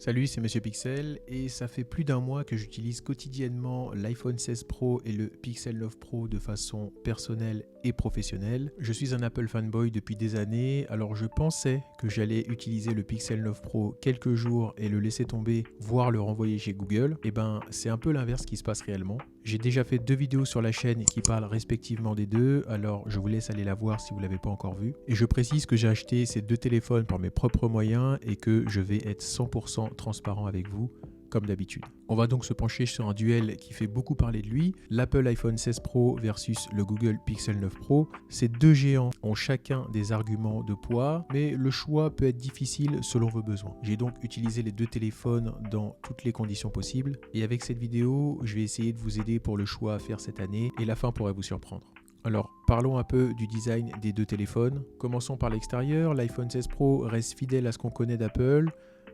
Salut, c'est Monsieur Pixel et ça fait plus d'un mois que j'utilise quotidiennement l'iPhone 16 Pro et le Pixel 9 Pro de façon personnelle et professionnelle. Je suis un Apple fanboy depuis des années, alors je pensais que j'allais utiliser le Pixel 9 Pro quelques jours et le laisser tomber, voire le renvoyer chez Google. Et ben, c'est un peu l'inverse qui se passe réellement. J'ai déjà fait 2 vidéos sur la chaîne qui parlent respectivement des deux, alors je vous laisse aller la voir si vous ne l'avez pas encore vue. Et je précise que j'ai acheté ces deux téléphones par mes propres moyens et que je vais être 100% transparent avec vous, comme d'habitude. On va donc se pencher sur un duel qui fait beaucoup parler de lui, l'Apple iPhone 16 Pro versus le Google Pixel 9 Pro. Ces deux géants ont chacun des arguments de poids, mais le choix peut être difficile selon vos besoins. J'ai donc utilisé les deux téléphones dans toutes les conditions possibles, et avec cette vidéo, je vais essayer de vous aider pour le choix à faire cette année, et la fin pourrait vous surprendre. Alors, parlons un peu du design des deux téléphones. Commençons par l'extérieur. L'iPhone 16 Pro reste fidèle à ce qu'on connaît d'Apple.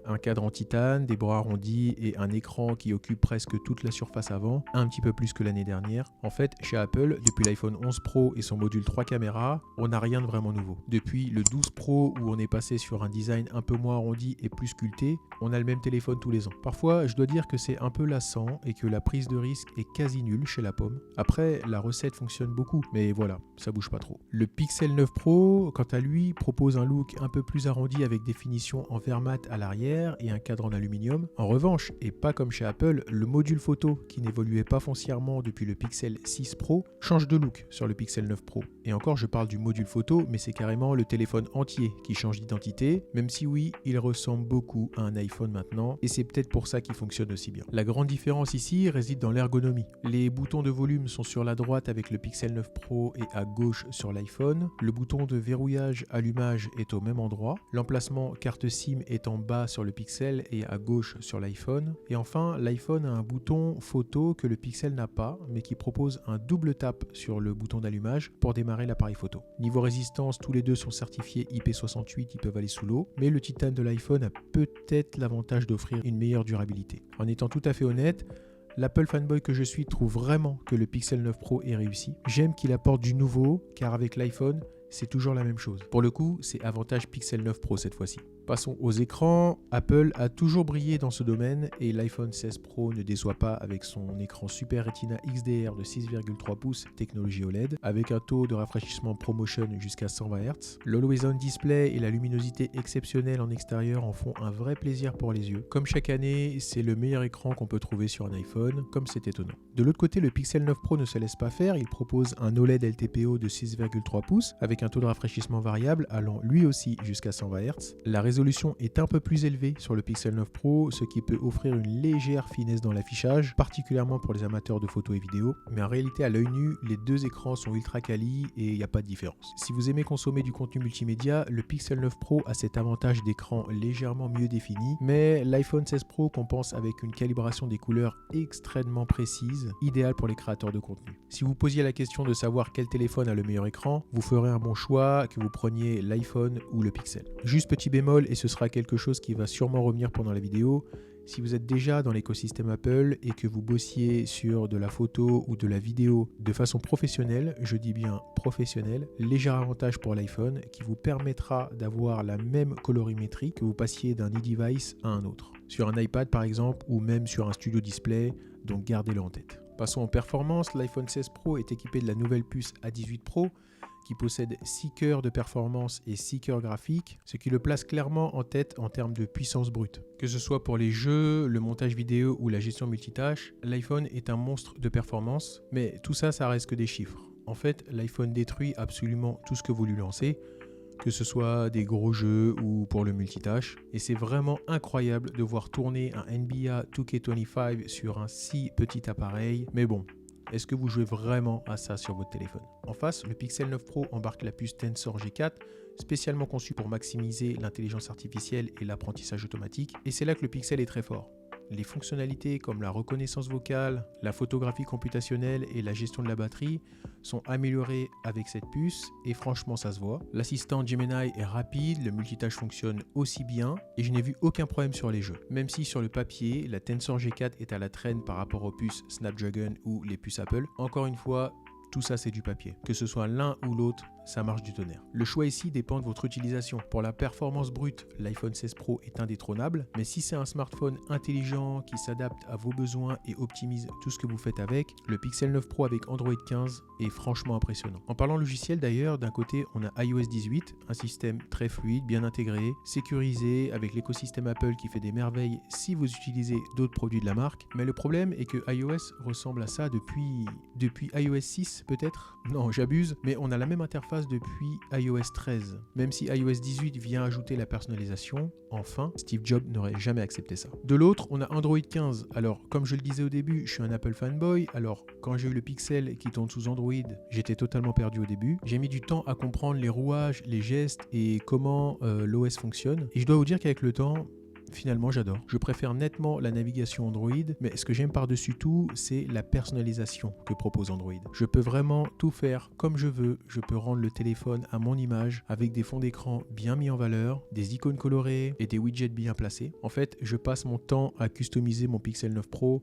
Un cadre en titane, des bras arrondis et un écran qui occupe presque toute la surface avant, un petit peu plus que l'année dernière. En fait, chez Apple, depuis l'iPhone 11 Pro et son module 3 caméras, on n'a rien de vraiment nouveau. Depuis le 12 Pro où on est passé sur un design un peu moins arrondi et plus sculpté, on a le même téléphone tous les ans. Parfois, je dois dire que c'est un peu lassant et que la prise de risque est quasi nulle chez la pomme. Après, la recette fonctionne beaucoup, mais voilà, ça bouge pas trop. Le Pixel 9 Pro, quant à lui, propose un look un peu plus arrondi avec des finitions en verre mat à l'arrière et un cadre en aluminium. En revanche, et pas comme chez Apple, le module photo qui n'évoluait pas foncièrement depuis le Pixel 6 Pro change de look sur le Pixel 9 Pro. Et encore, je parle du module photo, mais c'est carrément le téléphone entier qui change d'identité, même si oui, il ressemble beaucoup à un iPhone maintenant, et c'est peut-être pour ça qu'il fonctionne aussi bien. La grande différence ici réside dans l'ergonomie. Les boutons de volume sont sur la droite avec le Pixel 9 Pro et à gauche sur l'iPhone. Le bouton de verrouillage allumage est au même endroit. L'emplacement carte SIM est en bas sur le Pixel et à gauche sur l'iPhone. Et enfin, l'iPhone a un bouton photo que le Pixel n'a pas, mais qui propose un double tap sur le bouton d'allumage pour démarrer l'appareil photo. Niveau résistance, tous les deux sont certifiés IP68, ils peuvent aller sous l'eau, mais le titane de l'iPhone a peut-être l'avantage d'offrir une meilleure durabilité. En étant tout à fait honnête, l'Apple fanboy que je suis trouve vraiment que le Pixel 9 Pro est réussi. J'aime qu'il apporte du nouveau, car avec l'iPhone, c'est toujours la même chose. Pour le coup, c'est avantage Pixel 9 Pro cette fois-ci. Passons aux écrans. Apple a toujours brillé dans ce domaine et l'iPhone 16 Pro ne déçoit pas avec son écran Super Retina XDR de 6,3 pouces technologie OLED avec un taux de rafraîchissement ProMotion jusqu'à 120 Hz. L'Always On Display et la luminosité exceptionnelle en extérieur en font un vrai plaisir pour les yeux. Comme chaque année, c'est le meilleur écran qu'on peut trouver sur un iPhone, comme c'est étonnant. De l'autre côté, le Pixel 9 Pro ne se laisse pas faire, il propose un OLED LTPO de 6,3 pouces avec un taux de rafraîchissement variable allant lui aussi jusqu'à 120 Hz. La résolution est un peu plus élevée sur le Pixel 9 Pro, ce qui peut offrir une légère finesse dans l'affichage, particulièrement pour les amateurs de photos et vidéos. Mais en réalité, à l'œil nu, les deux écrans sont ultra quali et il n'y a pas de différence. Si vous aimez consommer du contenu multimédia, le Pixel 9 Pro a cet avantage d'écran légèrement mieux défini, mais l'iPhone 16 Pro compense avec une calibration des couleurs extrêmement précise, idéale pour les créateurs de contenu. Si vous posiez la question de savoir quel téléphone a le meilleur écran, vous ferez un bon choix que vous preniez l'iPhone ou le Pixel. Juste petit bémol, et ce sera quelque chose qui va sûrement revenir pendant la vidéo, si vous êtes déjà dans l'écosystème Apple et que vous bossiez sur de la photo ou de la vidéo de façon professionnelle, je dis bien professionnelle, léger avantage pour l'iPhone qui vous permettra d'avoir la même colorimétrie que vous passiez d'un e-device à un autre. Sur un iPad par exemple ou même sur un Studio Display, donc gardez-le en tête. Passons aux performances, l'iPhone 16 Pro est équipé de la nouvelle puce A18 Pro qui possède 6 cœurs de performance et 6 cœurs graphiques, ce qui le place clairement en tête en termes de puissance brute. Que ce soit pour les jeux, le montage vidéo ou la gestion multitâche, l'iPhone est un monstre de performance, mais tout ça, ça reste que des chiffres. En fait, l'iPhone détruit absolument tout ce que vous lui lancez, que ce soit des gros jeux ou pour le multitâche, et c'est vraiment incroyable de voir tourner un NBA 2K25 sur un si petit appareil, mais bon. Est-ce que vous jouez vraiment à ça sur votre téléphone? En face, le Pixel 9 Pro embarque la puce Tensor G4, spécialement conçue pour maximiser l'intelligence artificielle et l'apprentissage automatique, et c'est là que le Pixel est très fort. Les fonctionnalités comme la reconnaissance vocale, la photographie computationnelle et la gestion de la batterie sont améliorées avec cette puce et franchement ça se voit. L'assistant Gemini est rapide, le multitâche fonctionne aussi bien et je n'ai vu aucun problème sur les jeux. Même si sur le papier, la Tensor G4 est à la traîne par rapport aux puces Snapdragon ou les puces Apple, encore une fois, tout ça c'est du papier. Que ce soit l'un ou l'autre, ça marche du tonnerre. Le choix ici dépend de votre utilisation. Pour la performance brute, l'iPhone 16 Pro est indétrônable, mais si c'est un smartphone intelligent qui s'adapte à vos besoins et optimise tout ce que vous faites avec, le Pixel 9 Pro avec Android 15 est franchement impressionnant. En parlant logiciel d'ailleurs, d'un côté on a iOS 18, un système très fluide, bien intégré, sécurisé, avec l'écosystème Apple qui fait des merveilles si vous utilisez d'autres produits de la marque, mais le problème est que iOS ressemble à ça depuis iOS 6 peut-être. Non, j'abuse, mais on a la même interface depuis iOS 13. Même si iOS 18 vient ajouter la personnalisation, enfin, Steve Jobs n'aurait jamais accepté ça. De l'autre, on a Android 15. Alors, comme je le disais au début, je suis un Apple fanboy. Alors, quand j'ai eu le Pixel qui tourne sous Android, j'étais totalement perdu au début. J'ai mis du temps à comprendre les rouages, les gestes et comment l'OS fonctionne. Et je dois vous dire qu'avec le temps, finalement, j'adore. Je préfère nettement la navigation Android, mais ce que j'aime par-dessus tout, c'est la personnalisation que propose Android. Je peux vraiment tout faire comme je veux. Je peux rendre le téléphone à mon image, avec des fonds d'écran bien mis en valeur, des icônes colorées et des widgets bien placés. En fait, je passe mon temps à customiser mon Pixel 9 Pro,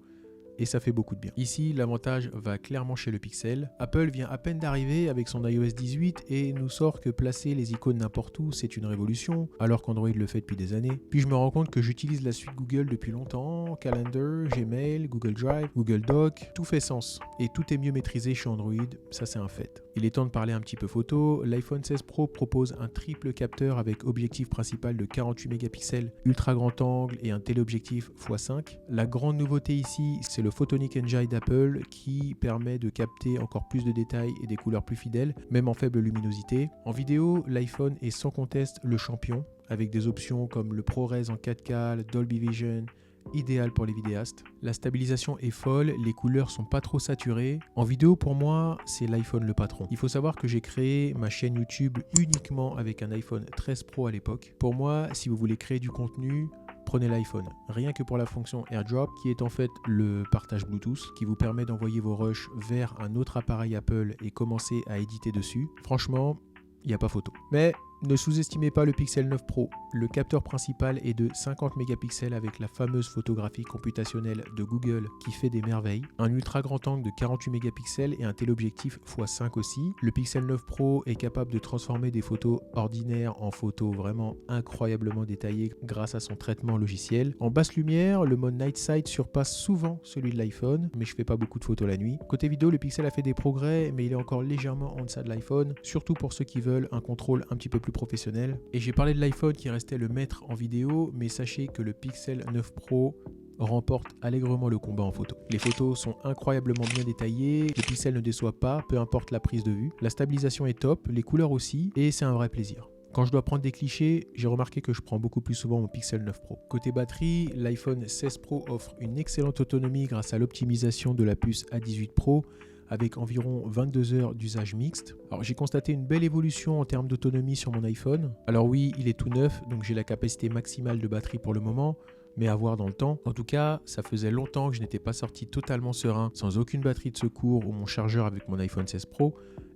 et ça fait beaucoup de bien. Ici, l'avantage va clairement chez le Pixel. Apple vient à peine d'arriver avec son iOS 18 et nous sort que placer les icônes n'importe où, c'est une révolution, alors qu'Android le fait depuis des années. Puis je me rends compte que j'utilise la suite Google depuis longtemps, Calendar, Gmail, Google Drive, Google Doc, tout fait sens. Et tout est mieux maîtrisé chez Android, ça c'est un fait. Il est temps de parler un petit peu photo. L'iPhone 16 Pro propose un triple capteur avec objectif principal de 48 mégapixels, ultra grand angle et un téléobjectif x5. La grande nouveauté ici, c'est le Photonic Engine d'Apple qui permet de capter encore plus de détails et des couleurs plus fidèles, même en faible luminosité. En vidéo, l'iPhone est sans conteste le champion, avec des options comme le ProRes en 4K, le Dolby Vision, idéal pour les vidéastes. La stabilisation est folle, les couleurs sont pas trop saturées. En vidéo, pour moi, c'est l'iPhone le patron. Il faut savoir que j'ai créé ma chaîne YouTube uniquement avec un iPhone 13 Pro à l'époque. Pour moi, si vous voulez créer du contenu, prenez l'iPhone. Rien que pour la fonction AirDrop, qui est en fait le partage Bluetooth, qui vous permet d'envoyer vos rushs vers un autre appareil Apple et commencer à éditer dessus. Franchement, il n'y a pas photo. Mais ne sous-estimez pas le Pixel 9 Pro. Le capteur principal est de 50 mégapixels avec la fameuse photographie computationnelle de Google qui fait des merveilles. Un ultra grand angle de 48 mégapixels et un téléobjectif x5 aussi. Le Pixel 9 Pro est capable de transformer des photos ordinaires en photos vraiment incroyablement détaillées grâce à son traitement logiciel. En basse lumière, le mode Night Sight surpasse souvent celui de l'iPhone, mais je fais pas beaucoup de photos la nuit. Côté vidéo, le Pixel a fait des progrès, mais il est encore légèrement en deçà de l'iPhone, surtout pour ceux qui veulent un contrôle un petit peu plus professionnel. Et j'ai parlé de l'iPhone qui restait le maître en vidéo, mais sachez que le Pixel 9 Pro remporte allègrement le combat en photo. Les photos sont incroyablement bien détaillées, le Pixel ne déçoit pas, peu importe la prise de vue. La stabilisation est top, les couleurs aussi, et c'est un vrai plaisir. Quand je dois prendre des clichés, j'ai remarqué que je prends beaucoup plus souvent mon Pixel 9 Pro. Côté batterie, l'iPhone 16 Pro offre une excellente autonomie grâce à l'optimisation de la puce A18 Pro, avec environ 22 heures d'usage mixte. Alors j'ai constaté une belle évolution en termes d'autonomie sur mon iPhone. Alors oui, il est tout neuf, donc j'ai la capacité maximale de batterie pour le moment, mais à voir dans le temps. En tout cas, ça faisait longtemps que je n'étais pas sorti totalement serein, sans aucune batterie de secours ou mon chargeur avec mon iPhone 16 Pro.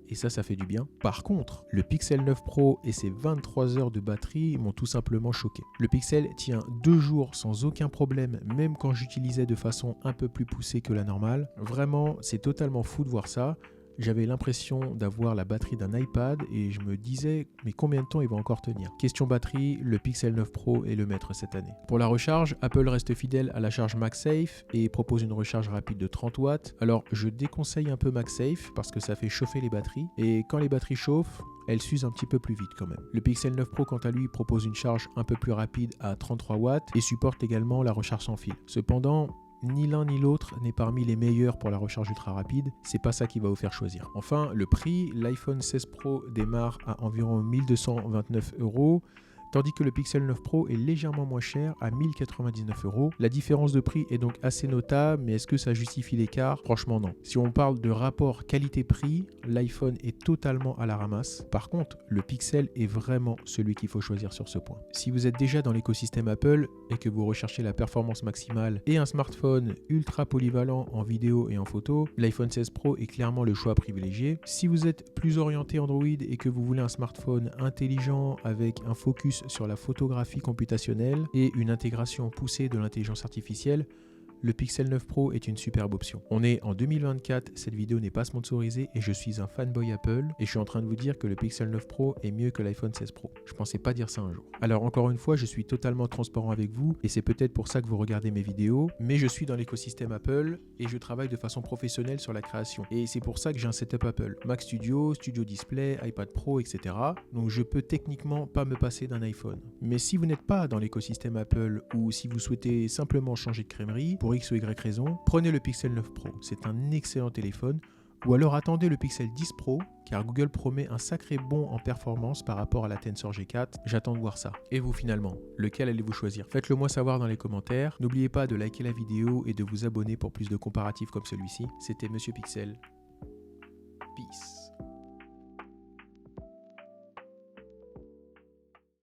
Et ça fait du bien. Par contre, le Pixel 9 Pro et ses 23 heures de batterie m'ont tout simplement choqué. Le Pixel tient 2 jours sans aucun problème, même quand j'utilisais de façon un peu plus poussée que la normale. Vraiment, c'est totalement fou de voir ça. J'avais l'impression d'avoir la batterie d'un iPad et je me disais mais combien de temps il va encore tenir. Question batterie, le Pixel 9 Pro est le maître cette année. Pour la recharge, Apple reste fidèle à la charge MagSafe et propose une recharge rapide de 30 watts. Alors je déconseille un peu MagSafe parce que ça fait chauffer les batteries et quand les batteries chauffent, elles s'usent un petit peu plus vite quand même. Le Pixel 9 Pro quant à lui propose une charge un peu plus rapide à 33 watts et supporte également la recharge sans fil. Cependant, ni l'un ni l'autre n'est parmi les meilleurs pour la recharge ultra rapide, c'est pas ça qui va vous faire choisir. Enfin, le prix, l'iPhone 16 Pro démarre à environ 1229 €, tandis que le Pixel 9 Pro est légèrement moins cher à 1099 €. La différence de prix est donc assez notable, mais est-ce que ça justifie l'écart? Franchement non. Si on parle de rapport qualité-prix, l'iPhone est totalement à la ramasse. Par contre, le Pixel est vraiment celui qu'il faut choisir sur ce point. Si vous êtes déjà dans l'écosystème Apple et que vous recherchez la performance maximale et un smartphone ultra polyvalent en vidéo et en photo, l'iPhone 16 Pro est clairement le choix privilégié. Si vous êtes plus orienté Android et que vous voulez un smartphone intelligent avec un focus sur la photographie computationnelle et une intégration poussée de l'intelligence artificielle, le Pixel 9 Pro est une superbe option. On est en 2024, cette vidéo n'est pas sponsorisée et je suis un fanboy Apple et je suis en train de vous dire que le Pixel 9 Pro est mieux que l'iPhone 16 Pro. Je pensais pas dire ça un jour. Alors encore une fois, je suis totalement transparent avec vous et c'est peut-être pour ça que vous regardez mes vidéos, mais je suis dans l'écosystème Apple et je travaille de façon professionnelle sur la création. Et c'est pour ça que j'ai un setup Apple. Mac Studio, Studio Display, iPad Pro, etc. Donc je peux techniquement pas me passer d'un iPhone. Mais si vous n'êtes pas dans l'écosystème Apple ou si vous souhaitez simplement changer de crèmerie, pour X ou Y raison, prenez le Pixel 9 Pro. C'est un excellent téléphone. Ou alors attendez le Pixel 10 Pro, car Google promet un sacré bond en performance par rapport à la Tensor G4. J'attends de voir ça. Et vous finalement, lequel allez-vous choisir? Faites-le moi savoir dans les commentaires. N'oubliez pas de liker la vidéo et de vous abonner pour plus de comparatifs comme celui-ci. C'était Monsieur Pixel. Peace.